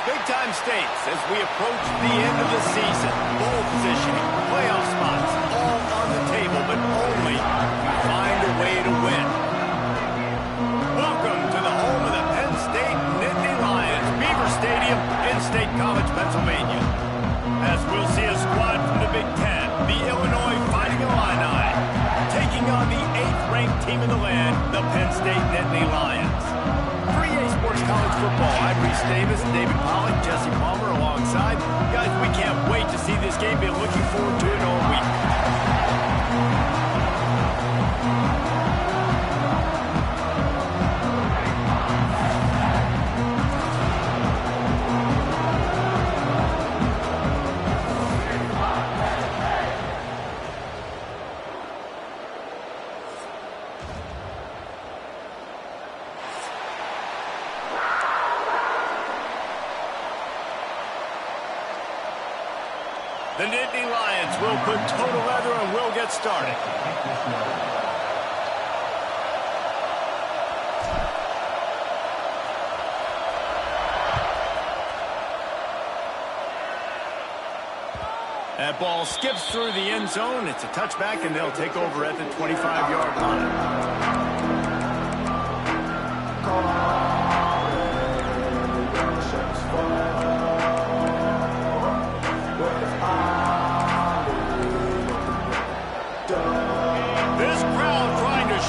Big-time stakes as we approach the end of the season. Bowl positioning, playoff spots, all on the table, but only if we find a way to win. Welcome to the home of the Penn State Nittany Lions, Beaver Stadium in State College, Pennsylvania. As we'll see a squad from the Big Ten, the Illinois Fighting Illini, taking on the 8th-ranked team in the land, the Penn State Nittany Lions. Sports College Football. I'm Reese Davis, David Pollock, Jesse Palmer alongside. Guys, we can't wait to see this game. Been looking forward to it all week. The Nittany Lions will put total leather and will get started. That ball skips through the end zone. It's a touchback, and they'll take over at the 25-yard line.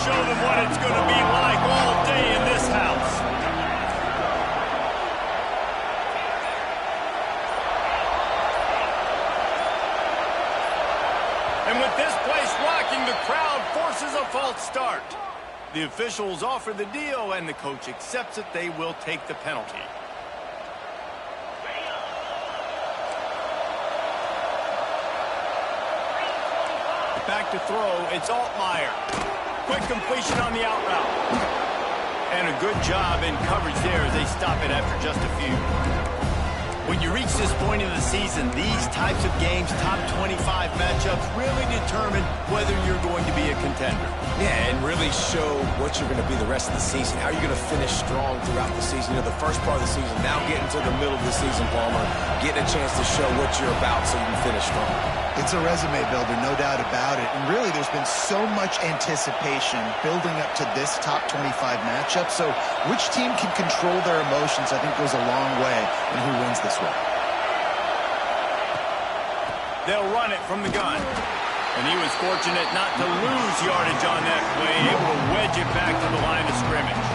Show them what it's going to be like all day in this house. And with this place rocking, the crowd forces a false start. The officials offer the deal, and the coach accepts it. They will take the penalty. Back to throw, it's Altmaier. Quick completion on the out route. And a good job in coverage there as they stop it after just a few. When you reach this point in the season, these types of games, top 25 matchups, really determine whether you're going to be a contender. Yeah, and really show what you're going to be the rest of the season. How are you going to finish strong throughout the season? You know, the first part of the season, now getting to the middle of the season, Palmer, getting a chance to show what you're about so you can finish strong. It's a resume builder, no doubt about it. And really, there's been so much anticipation building up to this top 25 matchup. So which team can control their emotions, I think, goes a long way in who wins this one. They'll run it from the gun. And he was fortunate not to lose yardage on that play, able to wedge it back to the line of scrimmage.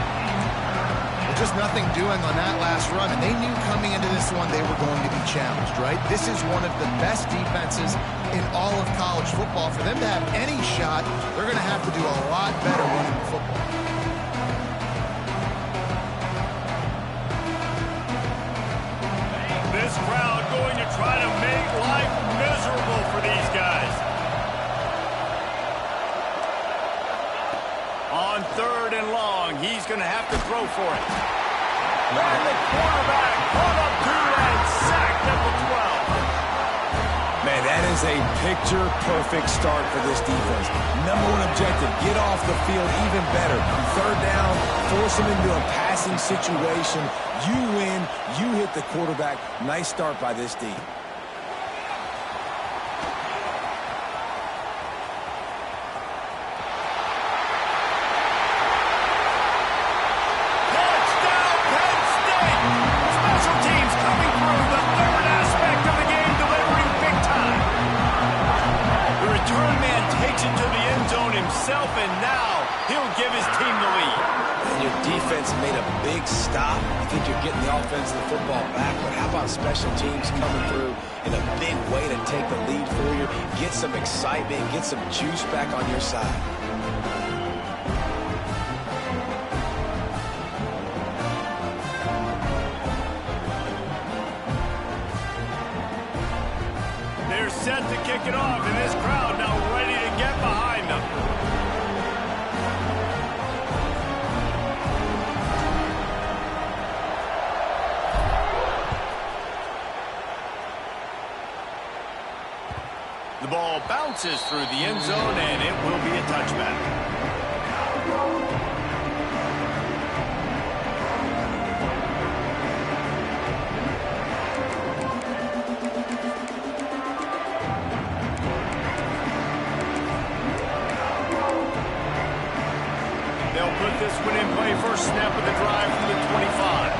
Just nothing doing on that last run, and they knew coming into this one they were going to be challenged, right? This is one of the best defenses in all of college football. For them to have any shot, they're going to have to do a lot better running the football. This crowd going to try to make life miserable for these guys. On 3rd and long, he's going to have to throw for it. And the quarterback brought up 2 and sacked at the 12. Man, that is a picture-perfect start for this defense. Number one objective, get off the field even better. 3rd down, force them into a passing situation. You win, you hit the quarterback. Nice start by this D. defense made a big stop. I think you're getting the offense and the football back, but how about special teams coming through in a big way to take the lead for you, get some excitement, get some juice back on your side. They're set to kick it off, and this crowd now ready to get behind them. The ball bounces through the end zone, and it will be a touchback. They'll put this one in play first snap of the drive from the 25.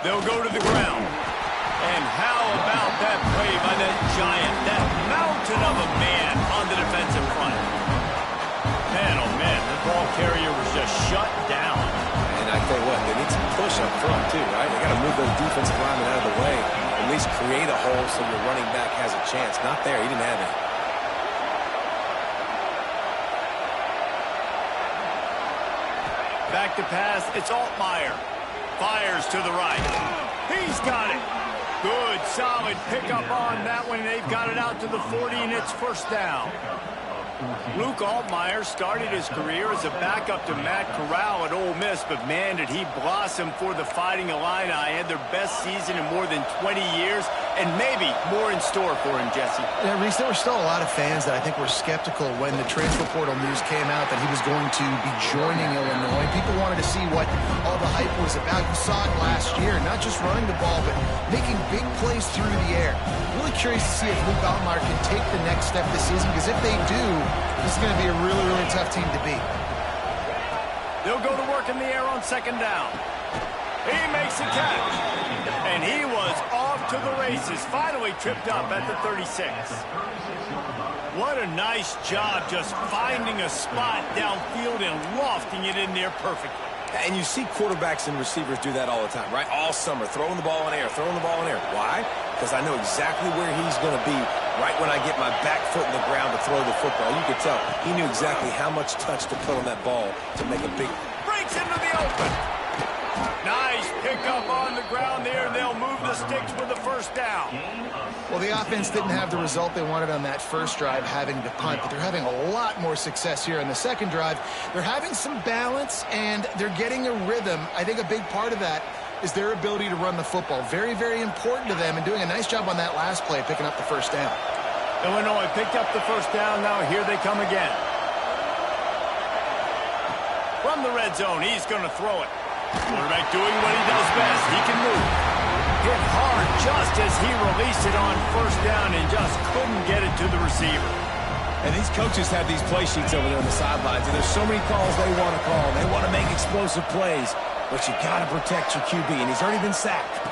They'll go to the ground. And how about that play by that giant, that mountain of a man on the defensive front? Man, oh man, the ball carrier was just shut down. And I tell you what, they need some push up front too, right? They got to move those defensive linemen out of the way. At least create a hole so your running back has a chance. Not there. He didn't have it. Back to pass. It's Altmaier. Fires to the right. He's got it. Good, solid pickup on that one. They've got it out to the 40, and it's first down. Luke Altmaier started his career as a backup to Matt Corral at Ole Miss, but man, did he blossom for the Fighting Illini. Had their best season in more than 20 years, and maybe more in store for him, Jesse. Yeah, Reese, there were still a lot of fans that I think were skeptical when the transfer portal news came out that he was going to be joining Illinois. People wanted to see what all the hype was about. You saw it last year, not just running the ball, but making big plays through the air. Really curious to see if Luke Altmaier can take the next step this season, because if they do, this is going to be a really, really tough team to beat. They'll go to work in the air on second down. He makes a catch. And he was off to the races. Finally tripped up at the 36. What a nice job just finding a spot downfield and lofting it in there perfectly. And you see quarterbacks and receivers do that all the time, right? All summer, throwing the ball in air, throwing the ball in air. Why? Because I know exactly where he's going to be right when I get my back foot in the ground to throw the football. You could tell he knew exactly how much touch to put on that ball to make a big... Breaks into the open. Nice pickup on the ground there. They'll move the sticks for the first down. Well, the offense didn't have the result they wanted on that first drive, having to punt, but they're having a lot more success here in the second drive. They're having some balance, and they're getting a rhythm. I think a big part of that is their ability to run the football. Very, very important to them, and doing a nice job on that last play, picking up the first down. Illinois picked up the first down. Now here they come again. From the red zone, he's going to throw it. Quarterback doing what he does best. He can move. Hit hard just as he released it on first down and just couldn't get it to the receiver. And these coaches have these play sheets over there on the sidelines, and there's so many calls they want to call. They want to make explosive plays, but you got to protect your QB, and he's already been sacked.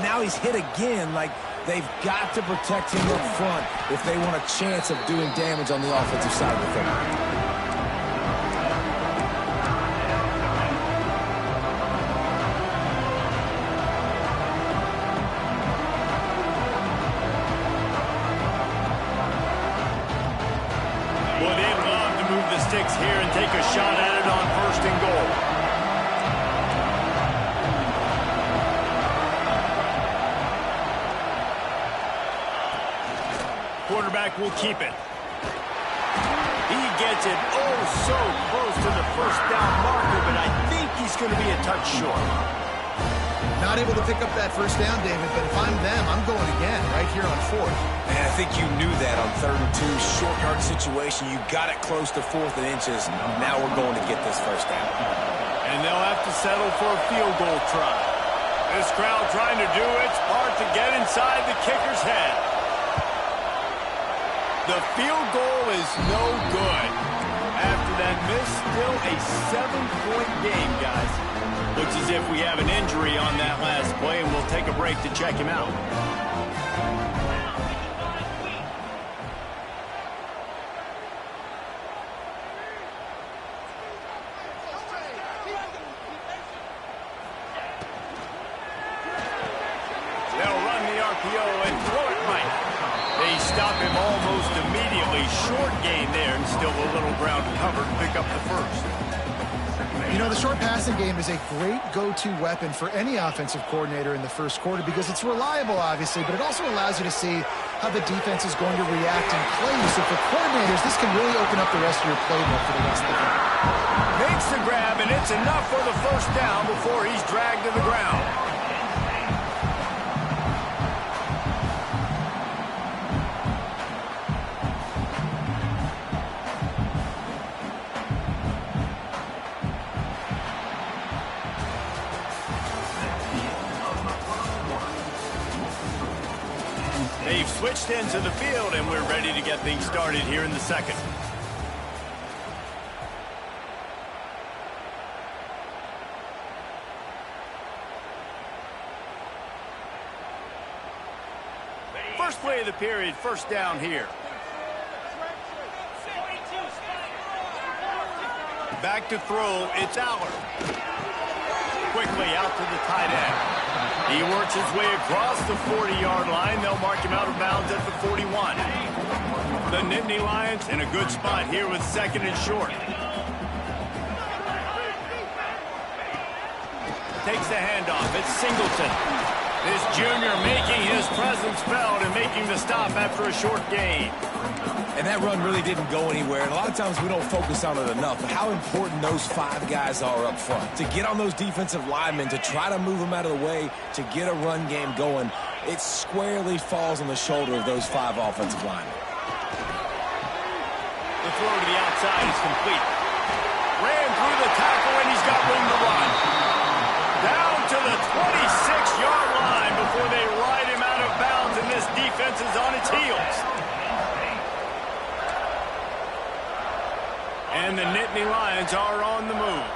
Now he's hit again. Like, they've got to protect him up front if they want a chance of doing damage on the offensive side of the football. Sticks here and take a shot at it on first and goal. Quarterback will keep it. He gets it oh so close to the first down marker, but I think he's going to be a touch short. Not able to pick up that first down, David, but if I'm them, I'm going again right here on fourth. Man, I think you knew that on 3rd and 2, short yard situation. You got it close to 4th and inches. Now we're going to get this first down. And they'll have to settle for a field goal try. This crowd trying to do its part to get inside the kicker's head. The field goal is no good. After that miss, still a 7-point game, guys. Looks as if we have an injury on that last play, and we'll take a break to check him out. RPO and throw it right. They stop him almost immediately. Short gain there and still a little ground covered to pick up the first. You know, the short passing game is a great go-to weapon for any offensive coordinator in the first quarter because it's reliable, obviously, but it also allows you to see how the defense is going to react and play you. So for coordinators, this can really open up the rest of your playbook for the rest of the game. Makes the grab, and it's enough for the first down before he's dragged to the ground. They've switched into the field, and we're ready to get things started here in the second. First play of the period, first down here. Back to throw, it's Aller. Quickly out to the tight end. He works his way across the 40-yard line. They'll mark him out of bounds at the 41. The Nittany Lions in a good spot here with second and short. Takes the handoff. It's Singleton. This junior making his presence felt and making the stop after a short gain. And that run really didn't go anywhere. And a lot of times we don't focus on it enough, but how important those 5 guys are up front. To get on those defensive linemen, to try to move them out of the way, to get a run game going, it squarely falls on the shoulder of those 5 offensive linemen. The throw to the outside is complete. Ran through the tackle, and he's got room to run. Down to the 26-yard line before they ride him out of bounds, and this defense is on its heels. And the Nittany Lions are on the move.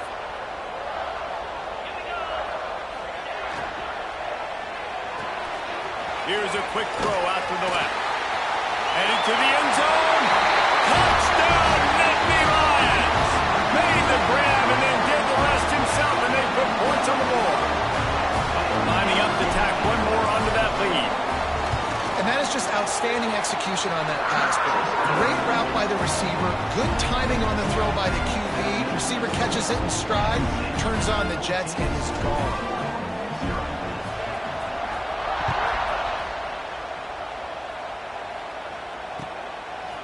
Here's a quick throw out to the left. Headed to the end zone. Touchdown, Nittany Lions! Made the grab and then did the rest himself, and they put points on the board. Lining up to tack one more onto that lead. And that is just outstanding execution on that pass play. Great route by the receiver, good timing on the throw by the QB. Receiver catches it in stride, turns on the jets, and is gone.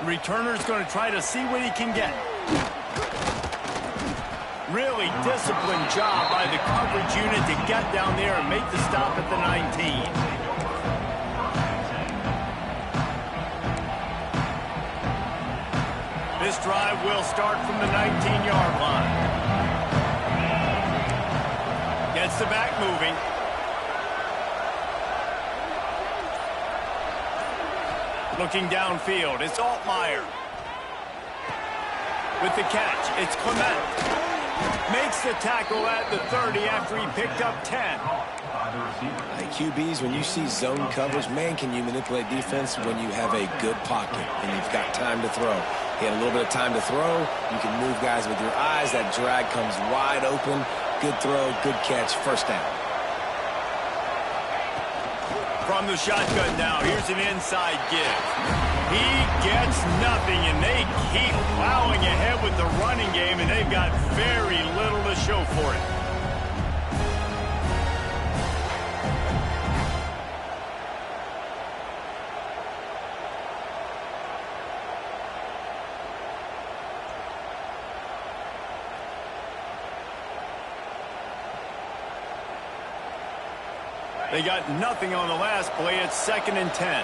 Returner's going to try to see what he can get. Really disciplined job by the coverage unit to get down there and make the stop at the 19. This drive will start from the 19-yard line. Gets the back moving. Looking downfield, it's Altmaier. With the catch, it's Clement. Makes the tackle at the 30 after he picked up 10. Hey, QBs, when you see zone coverage, man, can you manipulate defense when you have a good pocket and you've got time to throw. He had a little bit of time to throw. You can move guys with your eyes. That drag comes wide open. Good throw, good catch, first down. From the shotgun now, here's an inside give. He gets nothing, and they keep plowing ahead with the running game, and they've got very little to show for it. They got nothing on the last play. It's 2nd and 10.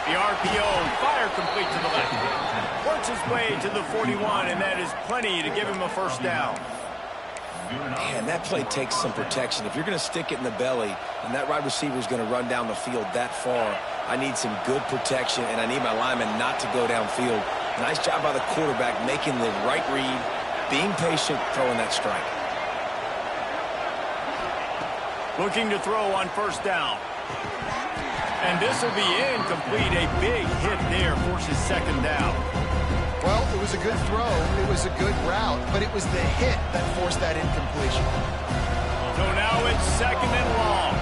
The RPO, fire complete to the left. Works his way to the 41, and that is plenty to give him a first down. Man, that play takes some protection. If you're going to stick it in the belly and that wide receiver is going to run down the field that far, I need some good protection, and I need my lineman not to go downfield. Nice job by the quarterback making the right read, being patient, throwing that strike. Looking to throw on first down. And this will be incomplete. A big hit there forces second down. Well, It was a good throw. It was a good route, but it was the hit that forced that incompletion. So now it's 2nd and long.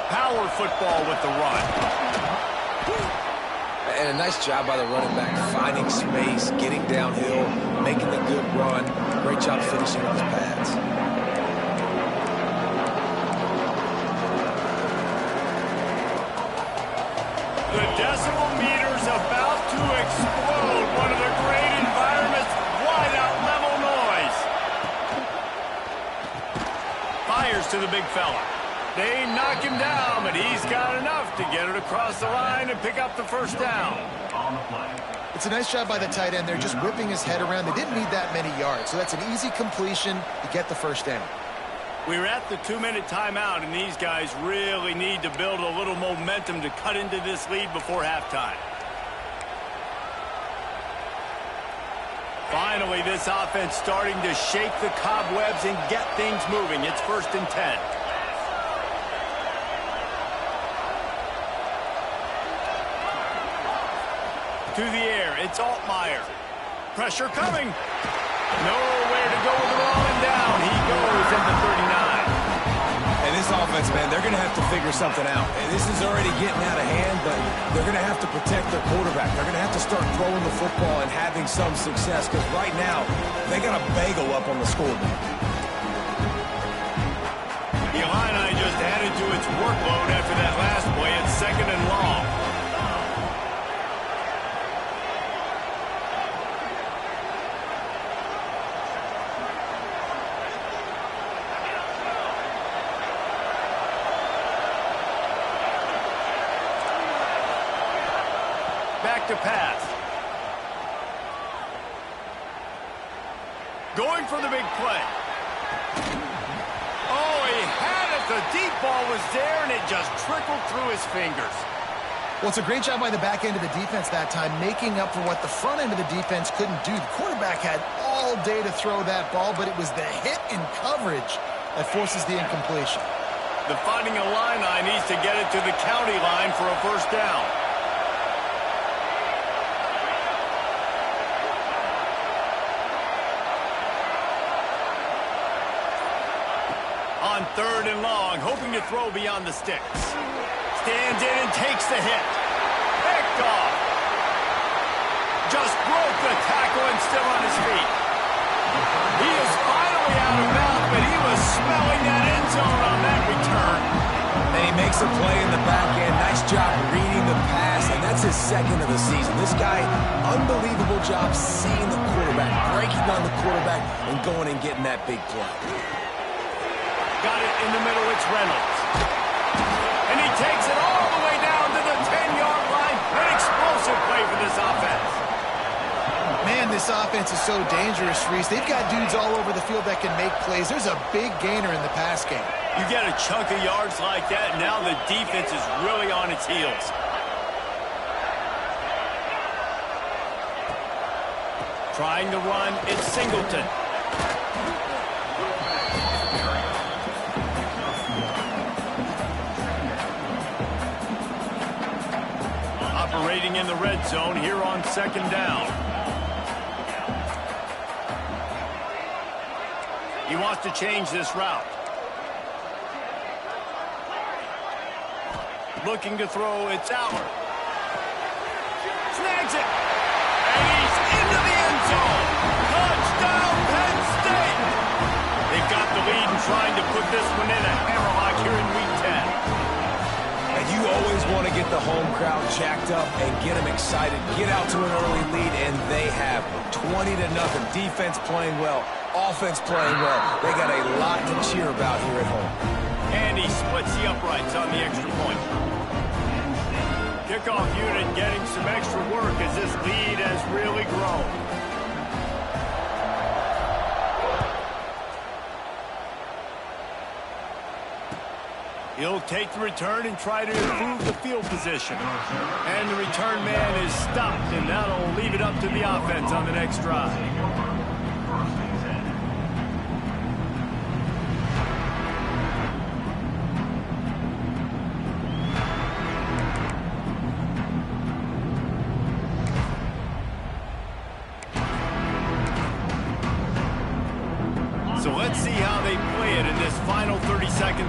Power football with the run. And a nice job by the running back, finding space, getting downhill, making the good run. Great job finishing with his pads. The decibel meter's about to explode. One of the great environments, wide-out level noise. Fires to the big fella. They knock him down, but he's got enough to get it across the line and pick up the first down. It's a nice job by the tight end there, just whipping his head around. They didn't need that many yards, so that's an easy completion to get the first down. We're at the 2-minute timeout, and these guys really need to build a little momentum to cut into this lead before halftime. Finally, this offense starting to shake the cobwebs and get things moving. It's 1st and 10. To the air, it's Altmaier. Pressure coming. Nowhere to go with the ball and down. He goes at the 39. And this offense, man, they're going to have to figure something out. And this is already getting out of hand, but they're going to have to protect their quarterback. They're going to have to start throwing the football and having some success, because right now, they got a bagel up on the scoreboard. The Illini just added to its workload after that last play. It's 2nd and long. Back to pass. Going for the big play. Oh, he had it. The deep ball was there, and it just trickled through his fingers. Well, it's a great job by the back end of the defense that time, making up for what the front end of the defense couldn't do. The quarterback had all day to throw that ball, but it was the hit in coverage that forces the incompletion. The Fighting Illini needs to get it to the county line for a first down. On 3rd and long, hoping to throw beyond the sticks. Stands in and takes the hit. Picked off. Just broke the tackle and still on his feet. He is finally out of bounds, but he was smelling that end zone on that return. And he makes a play in the back end. Nice job reading the pass, and that's his 2nd of the season. This guy, unbelievable job seeing the quarterback, breaking on the quarterback, and going and getting that big play. Got it in the middle, it's Reynolds. And he takes it all the way down to the 10-yard line. An explosive play for this offense. Man, this offense is so dangerous, Reese. They've got dudes all over the field that can make plays. There's a big gainer in the pass game. You get a chunk of yards like that, and now the defense is really on its heels. Trying to run, it's Singleton. Operating in the red zone here on 2nd down. He wants to change this route. Looking to throw, it's Aller. Snags it. And he's into the end zone. Touchdown, Penn State. They've got the lead and trying to put this one in a hammerlock here in Week 10. And you always want to get the home crowd jacked up and get them excited. Get out to an early lead, and they have 20-0. Defense playing well, offense playing well. They got a lot to cheer about here at home. And he splits the uprights on the extra point. Kickoff unit getting some extra work as this lead has really grown. He'll take the return and try to improve the field position. And the return man is stopped, and that'll leave it up to the offense on the next drive.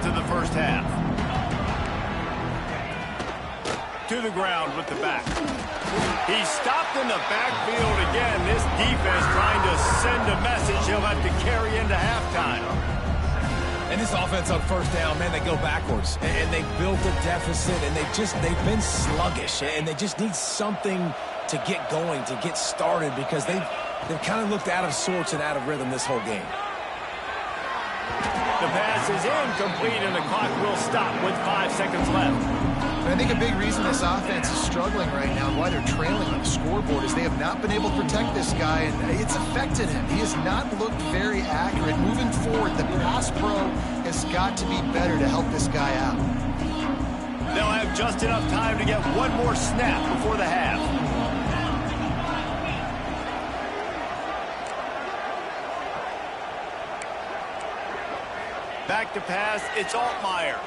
of the first half. To the ground with the back. He's stopped in the backfield again. This defense trying to send a message he'll have to carry into halftime. And this offense on first down, man, they go backwards. And they built a deficit, and they've been sluggish. And they just need something to get going, to get started, because they've kind of looked out of sorts and out of rhythm this whole game. The pass is incomplete, and the clock will stop with 5 seconds left. I think a big reason this offense is struggling right now and why they're trailing on the scoreboard is they have not been able to protect this guy, and it's affected him. He has not looked very accurate. Moving forward, the pass pro has got to be better to help this guy out. They'll have just enough time to get one more snap before the half. Back to pass, it's Altmaier.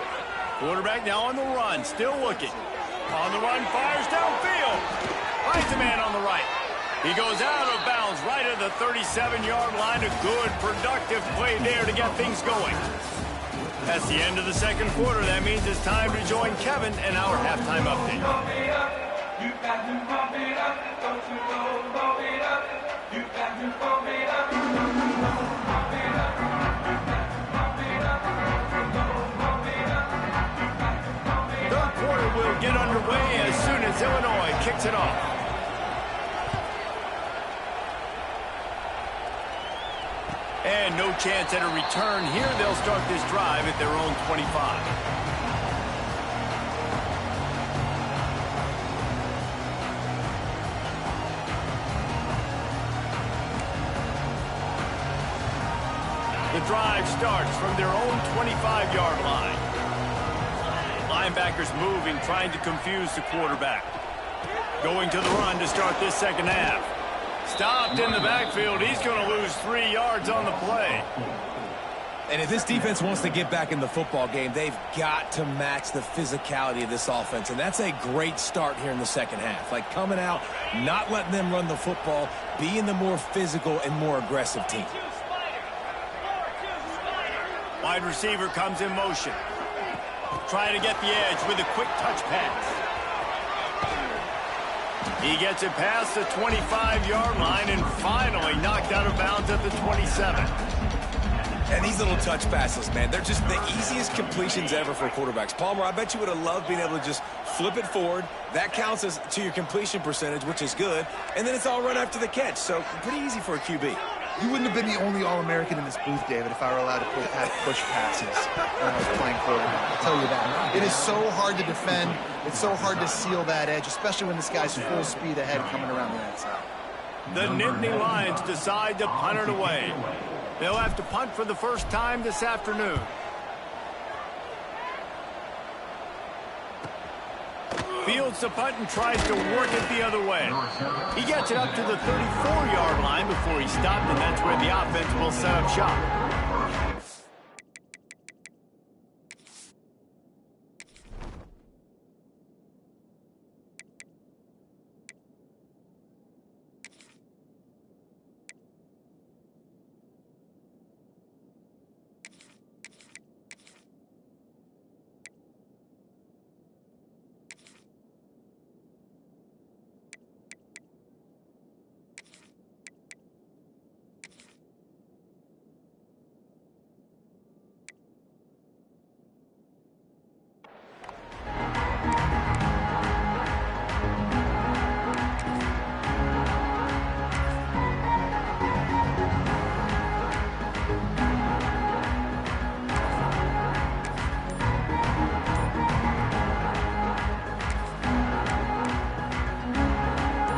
Quarterback now on the run, still looking. On the run, fires downfield. Finds a man on the right. He goes out of bounds right at the 37-yard line. A good, productive play there to get things going. That's the end of the second quarter. That means it's time to join Kevin in our halftime update. Will get underway as soon as Illinois kicks it off. And no chance at a return here. They'll start this drive at their own 25. The drive starts from their own 25-yard line. Linebackers moving, trying to confuse the quarterback. Going to the run to start this second half. Stopped in the backfield. He's going to lose 3 yards on the play. And if this defense wants to get back in the football game, they've got to match the physicality of this offense. And that's a great start here in the second half. Like coming out, not letting them run the football, being the more physical and more aggressive team. Wide receiver comes in motion. Trying to get the edge with a quick touch pass. He gets it past the 25-yard line and finally knocked out of bounds at the 27. And these little touch passes, man, they're just the easiest completions ever for quarterbacks. Palmer, I bet you would have loved being able to just flip it forward. That counts as to your completion percentage, which is good. And then it's all run after the catch, so pretty easy for a QB. You wouldn't have been the only All-American in this booth, David, if I were allowed to have push passes when I was playing quarterback. I'll tell you that. It is so hard to defend. It's so hard to seal that edge, especially when this guy's full speed ahead coming around the outside. The Nittany Lions decide to punt it away. They'll have to punt for the first time this afternoon. Fields the punt and tries to work it the other way. He gets it up to the 34-yard line before he stopped, and that's where the offense will set up shop.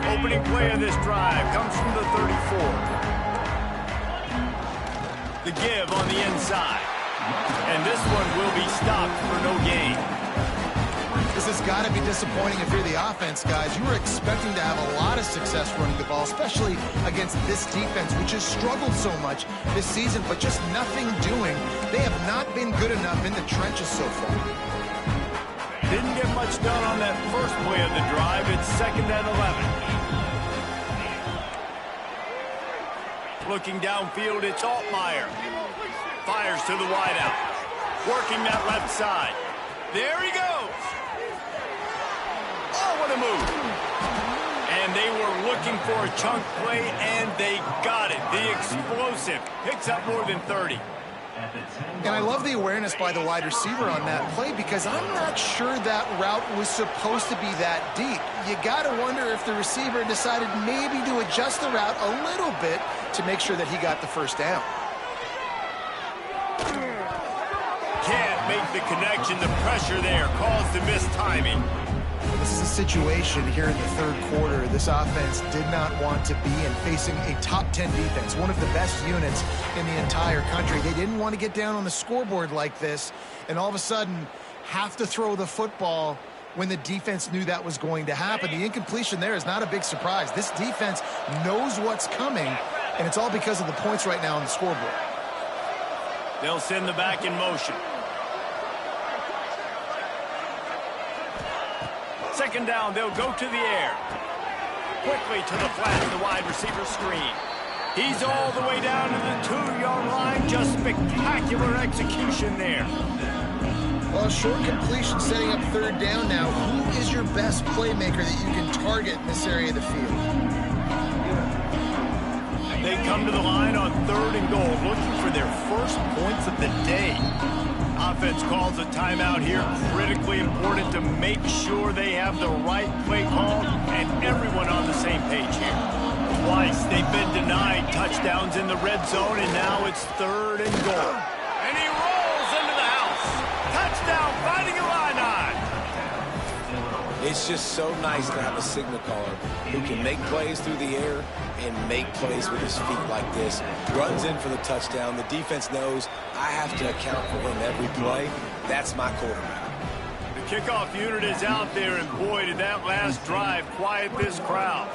Opening play of this drive comes from the 34. The give on the inside. And this one will be stopped for no gain. This has got to be disappointing if you're the offense, guys. You were expecting to have a lot of success running the ball, especially against this defense, which has struggled so much this season, but just nothing doing. They have not been good enough in the trenches so far. Didn't get much done on that first play of the drive. It's 2nd and 11. Looking downfield, it's Altmaier. Fires to the wideout. working that left side. There he goes. Oh, what a move. And they were looking for a chunk play, and they got it. The explosive picks up more than 30. And I love the awareness by the wide receiver on that play because I'm not sure that route was supposed to be that deep. You got to wonder if the receiver decided maybe to adjust the route a little bit to make sure that he got the first down. Can't make the connection. The pressure there caused the missed timing. This is a situation here in the third quarter this offense did not want to be in, facing a top 10 defense, one of the best units in the entire country. They didn't want to get down on the scoreboard like this and all of a sudden have to throw the football when the defense knew that was going to happen. The incompletion there is not a big surprise. This defense knows what's coming, and it's all because of the points right now on the scoreboard. They'll send the back in motion. Second down, they'll go to the air. Quickly to the flat, the wide receiver screen. He's all the way down to the 2-yard line. Just spectacular execution there. Well, short completion setting up third down now. Who is your best playmaker that you can target in this area of the field? They come to the line on 3rd and goal, looking for their first points of the day. Offense calls a timeout here. Critically important to make sure they have the right play call and everyone on the same page here. Twice they've been denied touchdowns in the red zone, and now it's 3rd and goal. And he rolls into the house. Touchdown, Fighting Illini. It's just so nice to have a signal caller who can make plays through the air and make plays with his feet like this. Runs in for the touchdown. The defense knows I have to account for him every play. That's my quarterback. The kickoff unit is out there, and boy, did that last drive quiet this crowd.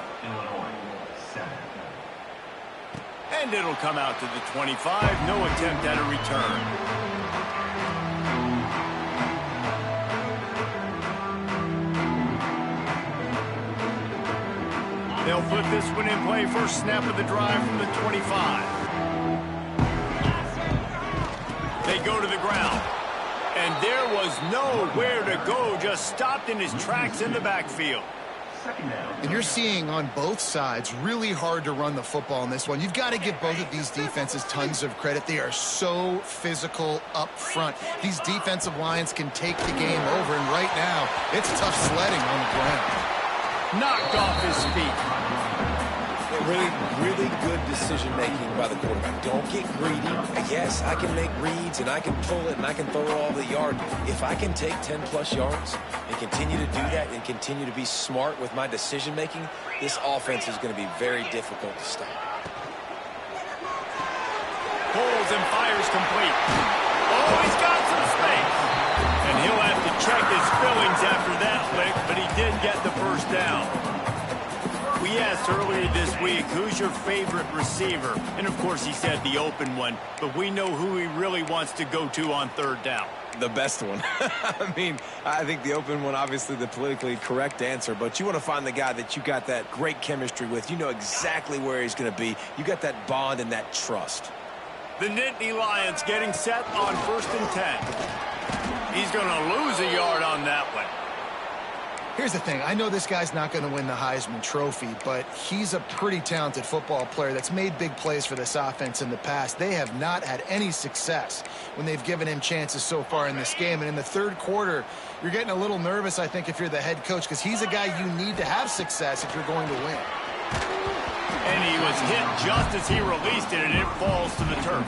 And it'll come out to the 25. No attempt at a return. They'll put this one in play. First snap of the drive from the 25. They go to the ground. And there was nowhere to go. Just stopped in his tracks in the backfield. And you're seeing on both sides really hard to run the football in this one. You've got to give both of these defenses tons of credit. They are so physical up front. These defensive lines can take the game over. And right now, it's tough sledding on the ground. Knocked off his feet. Really good decision-making by the quarterback. Don't get greedy. Yes, I can make reads, and I can pull it, and I can throw it all the yard. If I can take 10-plus yards and continue to do that and continue to be smart with my decision-making, this offense is going to be very difficult to stop. Pulls and fires complete. Oh, he's got some space. And he'll have to check his fillings after that lick, but he did get the first down. We asked earlier this week, who's your favorite receiver? And, of course, he said the open one, but we know who he really wants to go to on 3rd down. The best one. I mean, I think the open one, obviously the politically correct answer, but you want to find the guy that you got that great chemistry with. You know exactly where he's going to be. You got that bond and that trust. The Nittany Lions getting set on 1st and 10. He's going to lose a yard on that one. Here's the thing. I know this guy's not going to win the Heisman Trophy, but he's a pretty talented football player that's made big plays for this offense in the past. They have not had any success when they've given him chances so far in this game. And in the 3rd quarter, you're getting a little nervous, I think, if you're the head coach, because he's a guy you need to have success if you're going to win. And he was hit just as he released it, and it falls to the turf.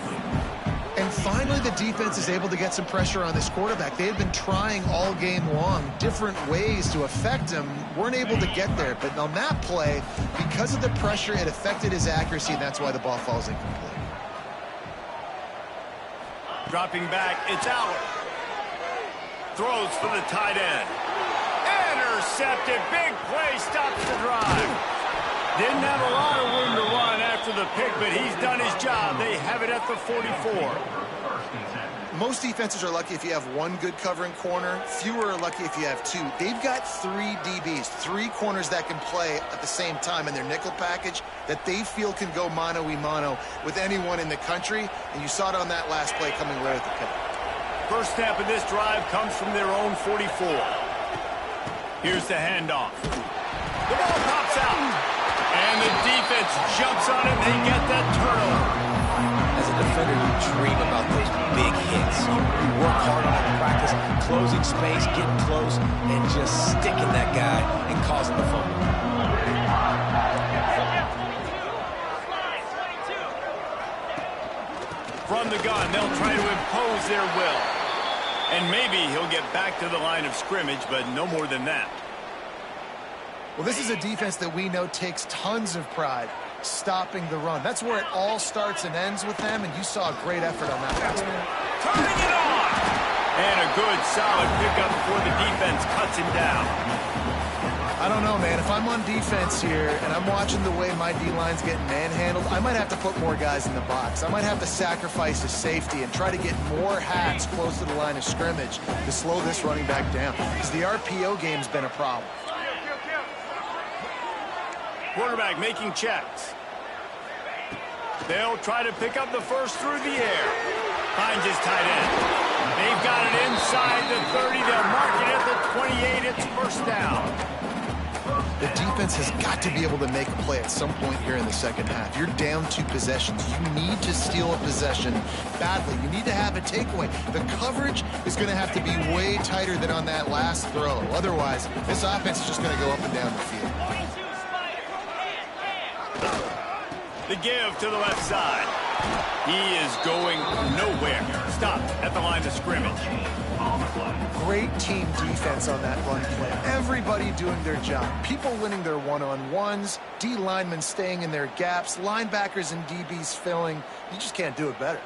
And finally, the defense is able to get some pressure on this quarterback. They had been trying all game long different ways to affect him, weren't able to get there. But on that play, because of the pressure, it affected his accuracy, and that's why the ball falls incomplete. Dropping back, it's out. Throws for the tight end. Intercepted. Big play, stops the drive. Didn't have a lot of room to run after the pick, but he's done his job. They have it at the 44. Most defenses are lucky if you have one good covering corner. Fewer are lucky if you have two. They've got 3 DBs, 3 corners that can play at the same time in their nickel package that they feel can go mano-a-mano with anyone in the country. And you saw it on that last play coming right at the pick. First snap of this drive comes from their own 44. Here's the handoff. The ball pops out. And the defense jumps on it. They get that turnover. As a defender, you dream about those big hits. You work hard on it in practice, closing space, getting close, and just sticking that guy and causing the fumble. From the gun, they'll try to impose their will. And maybe he'll get back to the line of scrimmage, but no more than that. Well, this is a defense that we know takes tons of pride stopping the run. That's where it all starts and ends with them, and you saw a great effort on that last one. Turning it on! And a good, solid pickup before the defense cuts him down. I don't know, man. If I'm on defense here and I'm watching the way my D-line's getting manhandled, I might have to put more guys in the box. I might have to sacrifice his safety and try to get more hats close to the line of scrimmage to slow this running back down, because the RPO game's been a problem. Quarterback making checks. They'll try to pick up the first through the air. Finds his tight end. They've got it inside the 30. They'll mark it at the 28. It's first down. The defense has got to be able to make a play at some point here in the second half. You're down 2 possessions. You need to steal a possession badly. You need to have a takeaway. The coverage is going to have to be way tighter than on that last throw. Otherwise, this offense is just going to go up and down the field. The give to the left side. He is going nowhere. Stopped at the line of scrimmage. Great team defense on that run play. Everybody doing their job. People winning their one-on-ones, D linemen staying in their gaps, linebackers and DBs filling. You just can't do it better.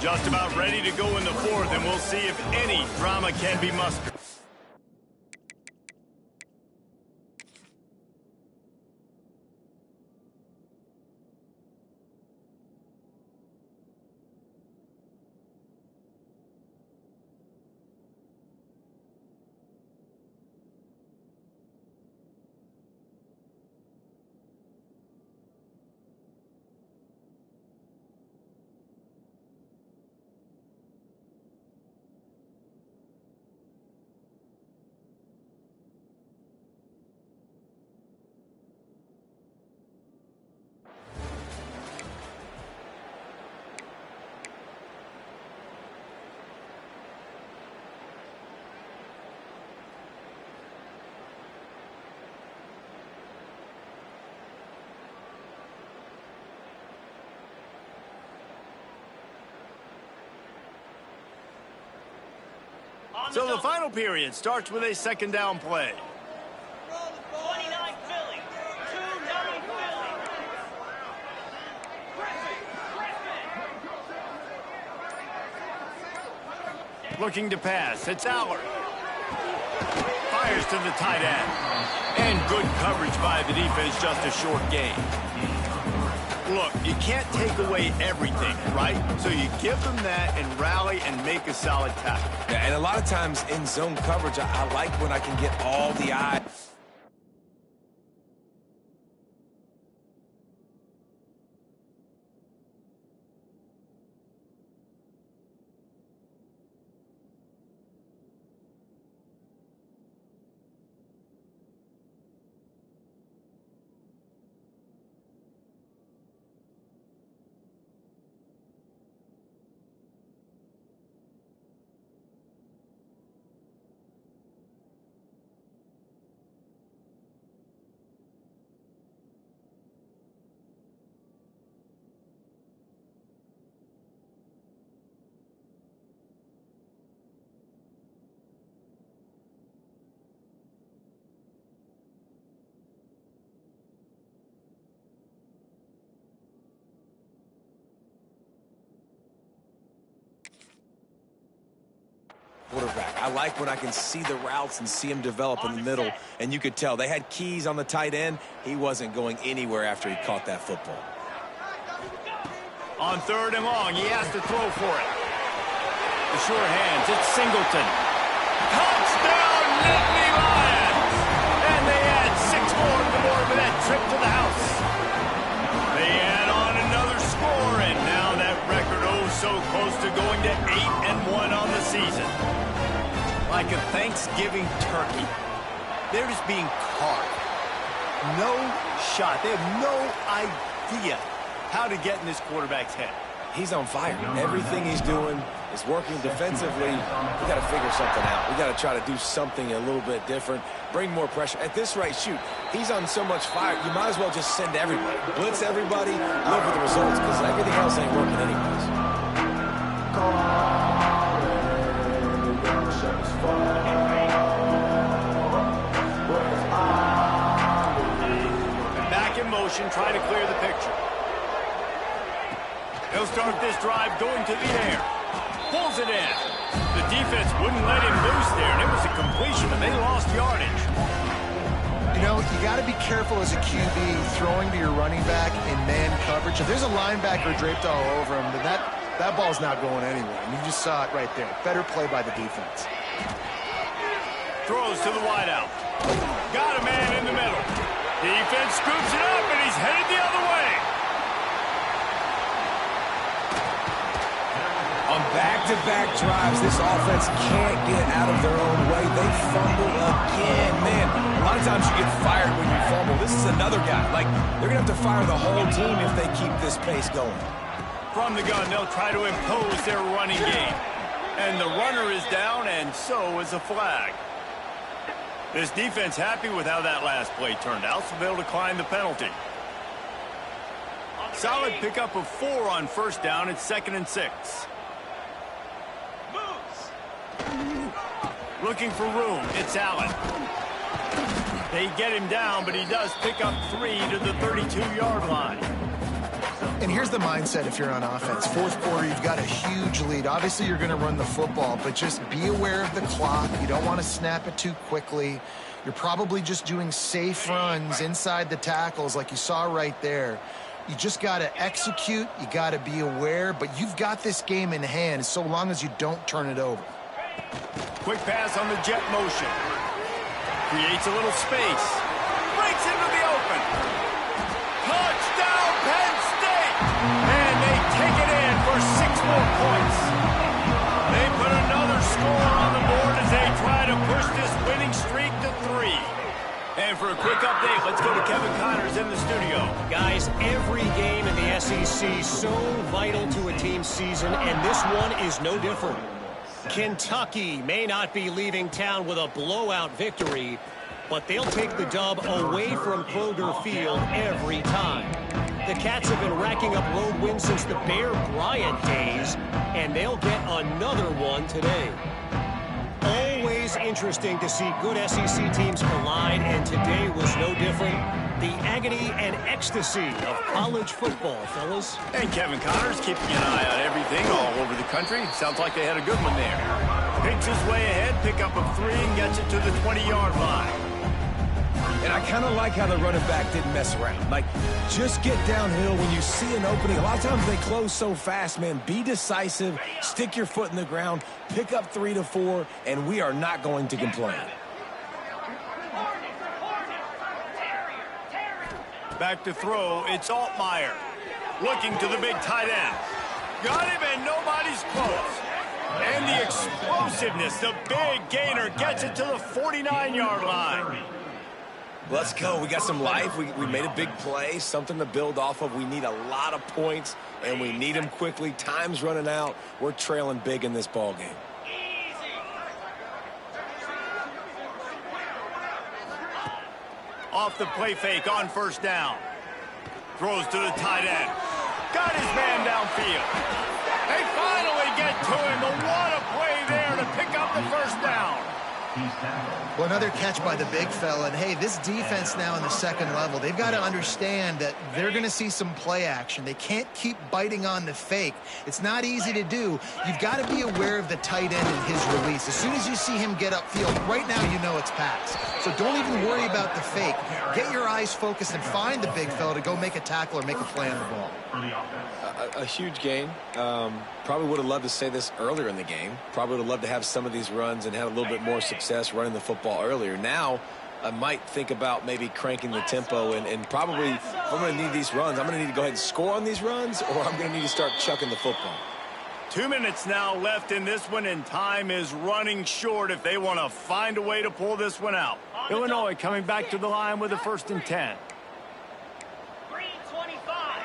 Just about ready to go in the fourth, and we'll see if any drama can be mustered. So the final period starts with a second down play. 29 Philly. 2-9 Philly. Looking to pass. It's Allard. Fires to the tight end. And good coverage by the defense, just a short gain. Look, you can't take away everything, right? So you give them that and rally and make a solid tackle. Yeah, and a lot of times in zone coverage, I like when I can get all the eyes. I like when I can see the routes and see him develop in the middle. And you could tell they had keys on the tight end. He wasn't going anywhere after he caught that football. On 3rd and long, he has to throw for it. The sure hands, it's Singleton. Touchdown, Nittany Lions! And they add 6 more to the board with that trip to the house. They add on another score, and now that record so close to going to 8-1 on the season. Like a Thanksgiving turkey, they're just being carved. No shot. They have no idea how to get in this quarterback's head. He's on fire. Everything he's doing is working defensively. We got to figure something out. We got to try to do something a little bit different, bring more pressure. At this rate, shoot, he's on so much fire, you might as well just send everybody. Blitz everybody, live with the results, because everything else ain't working anyways. Back in motion, trying to clear the picture. He'll start this drive going to the air. Pulls it in. The defense wouldn't let him loose there, and it was a completion, and they lost yardage. You know, you got to be careful as a QB throwing to your running back in man coverage. If there's a linebacker draped all over him, then that ball's not going anywhere. And you just saw it right there. Better play by the defense. Throws to the wideout. Got a man in the middle. Defense scoops it up, and he's headed the other way. On back-to-back drives, this offense can't get out of their own way. They fumble again. Man, a lot of times you get fired when you fumble. This is another guy. Like, they're going to have to fire the whole team if they keep this pace going. From the gun, they'll try to impose their running game. And the runner is down, and so is a flag. This defense happy with how that last play turned out, so they'll decline the penalty. Solid pickup of 4 on 1st down. It's 2nd and 6. Looking for room. It's Allen. They get him down, but he does pick up 3 to the 32-yard line. And here's the mindset if you're on offense. 4th quarter, you've got a huge lead. Obviously, you're going to run the football, but just be aware of the clock. You don't want to snap it too quickly. You're probably just doing safe runs inside the tackles like you saw right there. You just got to execute. You got to be aware, but you've got this game in hand so long as you don't turn it over. Quick pass on the jet motion. Creates a little space. Breaks into the open. Touchdown, Penn State! And they take it in for 6 more points. They put another score on the board as they try to push this winning streak to 3. And for a quick update, let's go to Kevin Connors in the studio. Guys, every game in the SEC so vital to a team's season, and this one is no different. Kentucky may not be leaving town with a blowout victory, but they'll take the dub away from Kroger Field every time. The Cats have been racking up road wins since the Bear Bryant days, and they'll get another one today. Always interesting to see good SEC teams collide, and today was no different. The agony and ecstasy of college football, fellas. And Kevin Connors keeping an eye on everything all over the country. Sounds like they had a good one there. Picks his way ahead, pick up of 3, and gets it to the 20-yard line. And I kind of like how the running back didn't mess around. Like, just get downhill when you see an opening. A lot of times they close so fast, man. Be decisive, stick your foot in the ground, pick up 3 to 4, and we are not going to complain. Back to throw, it's Altmaier. Looking to the big tight end. Got him, and nobody's close. And the explosiveness, the big gainer, gets it to the 49-yard line. Let's go. We got some life. We made a big play, something to build off of. We need a lot of points, and we need them quickly. Time's running out. We're trailing big in this ball game. Off the play fake on 1st down. Throws to the tight end. Got his man downfield. They finally get to him, but what a play there to pick up the 1st down. Well, another catch by the big fella. And, hey, this defense now in the second level, they've got to understand that they're going to see some play action. They can't keep biting on the fake. It's not easy to do. You've got to be aware of the tight end and his release. As soon as you see him get upfield, right now you know it's pass. So don't even worry about the fake. Get your eyes focused and find the big fella to go make a tackle or make a play on the ball. A huge gain. Probably would have loved to say this earlier in the game. Probably would have loved to have some of these runs and have a little bit more success running the football earlier. Now, I might think about maybe cranking the tempo and probably, if I'm going to need these runs, I'm going to need to go ahead and score on these runs, or I'm going to need to start chucking the football. 2 minutes now left in this one, and time is running short if they want to find a way to pull this one out. Illinois coming back to the line with a 1st and 10. 325.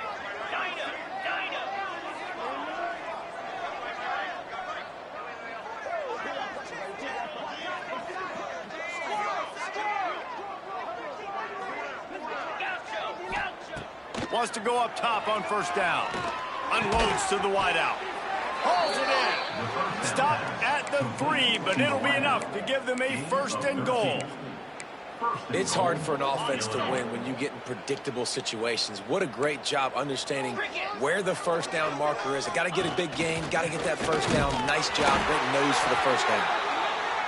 Dino. Wants to go up top on 1st down. Unloads to the wideout. Hauls it in. Stopped at the 3, but it'll be enough to give them a 1st and goal. It's hard for an offense to win when you get in predictable situations. What a great job understanding where the 1st down marker is. I got to get a big gain, got to get that 1st down. Nice job, great nose for the 1st down.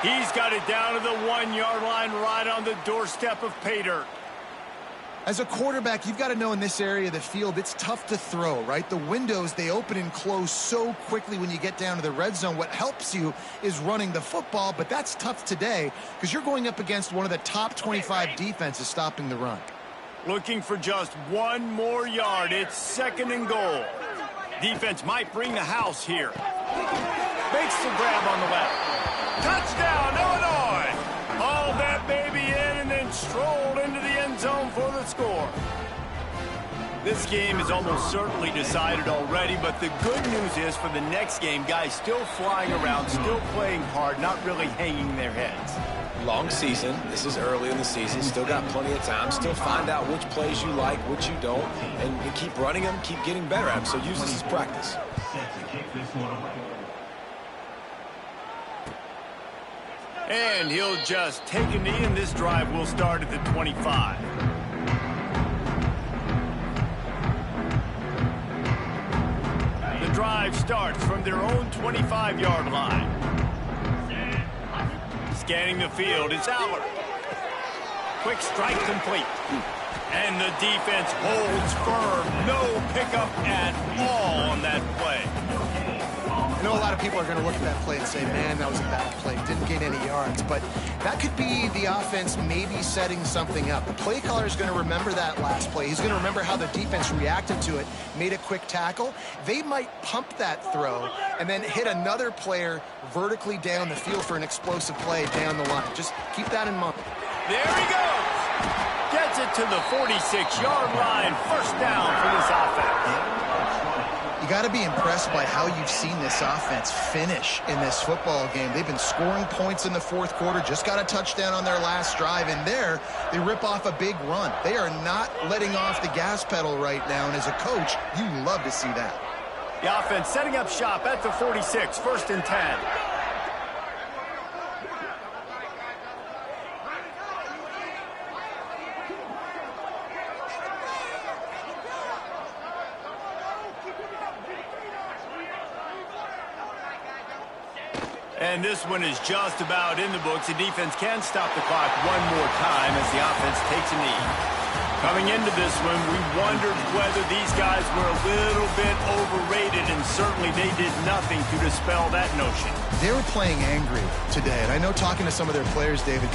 He's got it down to the 1-yard line right on the doorstep of pay dirt. As a quarterback, you've got to know in this area of the field, it's tough to throw, right? The windows, they open and close so quickly when you get down to the red zone. What helps you is running the football, but that's tough today because you're going up against one of the top 25 defenses stopping the run. Looking for just 1 more yard. It's 2nd and goal. Defense might bring the house here. Makes the grab on the left. Touchdown, Illinois! Hauled that baby in and then strolled into the end zone for the score. This game is almost certainly decided already, but the good news is for the next game, guys still flying around, still playing hard, not really hanging their heads. Long season. This is early in the season. Still got plenty of time. Still find out which plays you like, which you don't, and keep running them, keep getting better at them. So use this as practice. And he'll just take a knee, and this drive will start at the 25. The drive starts from their own 25-yard line. Scanning the field, it's Aller. Quick strike complete. And the defense holds firm. No pickup at all on that play. I know a lot of people are going to look at that play and say, man, that was a bad play. Didn't gain any yards. But that could be the offense maybe setting something up. The play caller is going to remember that last play. He's going to remember how the defense reacted to it, made a quick tackle. They might pump that throw and then hit another player vertically down the field for an explosive play down the line. Just keep that in mind. There he goes. Gets it to the 46-yard line. 1st down for this offense. You got to be impressed by how you've seen this offense finish in this football game. They've been scoring points in the 4th quarter, just got a touchdown on their last drive, and there they rip off a big run. They are not letting off the gas pedal right now, and as a coach, you love to see that. The offense setting up shop at the 46, 1st and 10. And this one is just about in the books. The defense can stop the clock 1 more time as the offense takes a knee. Coming into this one, we wondered whether these guys were a little bit overrated, and certainly they did nothing to dispel that notion. They were playing angry today, and I know talking to some of their players, David,